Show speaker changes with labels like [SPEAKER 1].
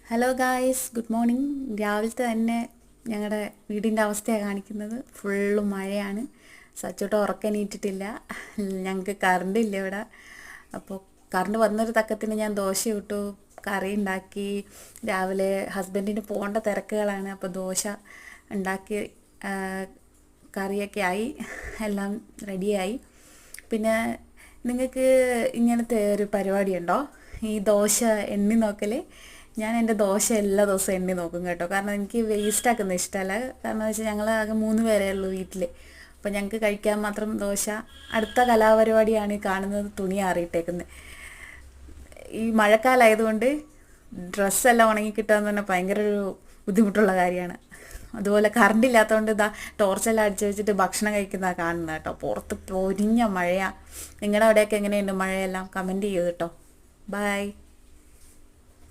[SPEAKER 1] Hello guys, good morning. രാവിലത്തെ തന്നെ ഞങ്ങളുടെ വീടിൻ്റെ അവസ്ഥയാണ് കാണിക്കുന്നത്. ഫുള്ള് മഴയാണ്. സച്ചോട്ട് ഉറക്കനീറ്റിട്ടില്ല. ഞങ്ങൾക്ക് കറണ്ട് ഇല്ല ഇവിടെ. അപ്പോൾ കറണ്ട് വന്നൊരു തക്കത്തിന് ഞാൻ ദോശ ഇട്ടു, കറി ഉണ്ടാക്കി. രാവിലെ ഹസ്ബൻഡിന് പോകേണ്ട തിരക്കുകളാണ്. അപ്പോൾ ദോശ ഉണ്ടാക്കി, കറിയൊക്കെ ആയി, എല്ലാം റെഡിയായി. പിന്നെ നിങ്ങൾക്ക് ഇങ്ങനത്തെ ഒരു പരിപാടിയുണ്ടോ? ഈ ദോശ എണ്ണി നോക്കൽ. ഞാൻ എൻ്റെ ദോശ എല്ലാ ദിവസവും എണ്ണി നോക്കും കേട്ടോ. കാരണം എനിക്ക് വേസ്റ്റ് ആക്കുന്നത് ഇഷ്ടമല്ല. കാരണം എന്ന് വെച്ചാൽ ഞങ്ങൾ ആകെ 3 പേരേ ഉള്ളൂ വീട്ടിൽ. അപ്പോൾ ഞങ്ങൾക്ക് കഴിക്കാൻ മാത്രം ദോശ. അടുത്ത കലാപരിപാടിയാണ് ഈ കാണുന്നത്, തുണി ആറിയിട്ടേക്കുന്നത്. ഈ മഴക്കാലമായതുകൊണ്ട് ഡ്രസ്സെല്ലാം ഉണങ്ങി കിട്ടുക എന്ന് പറഞ്ഞാൽ ഭയങ്കര ഒരു ബുദ്ധിമുട്ടുള്ള കാര്യമാണ്. അതുപോലെ കറണ്ട് ഇല്ലാത്തതുകൊണ്ട് ഇതാ ടോർച്ചെല്ലാം അടിച്ച് വെച്ചിട്ട് ഭക്ഷണം കഴിക്കുന്നതാണ് കാണുന്നത് കേട്ടോ. പുറത്ത് പൊരിഞ്ഞ മഴയാണ്. നിങ്ങളുടെ അവിടെയൊക്കെ എങ്ങനെയുണ്ട് മഴയെല്ലാം? കമൻറ്റ് ചെയ്യൂ കേട്ടോ. ബൈ.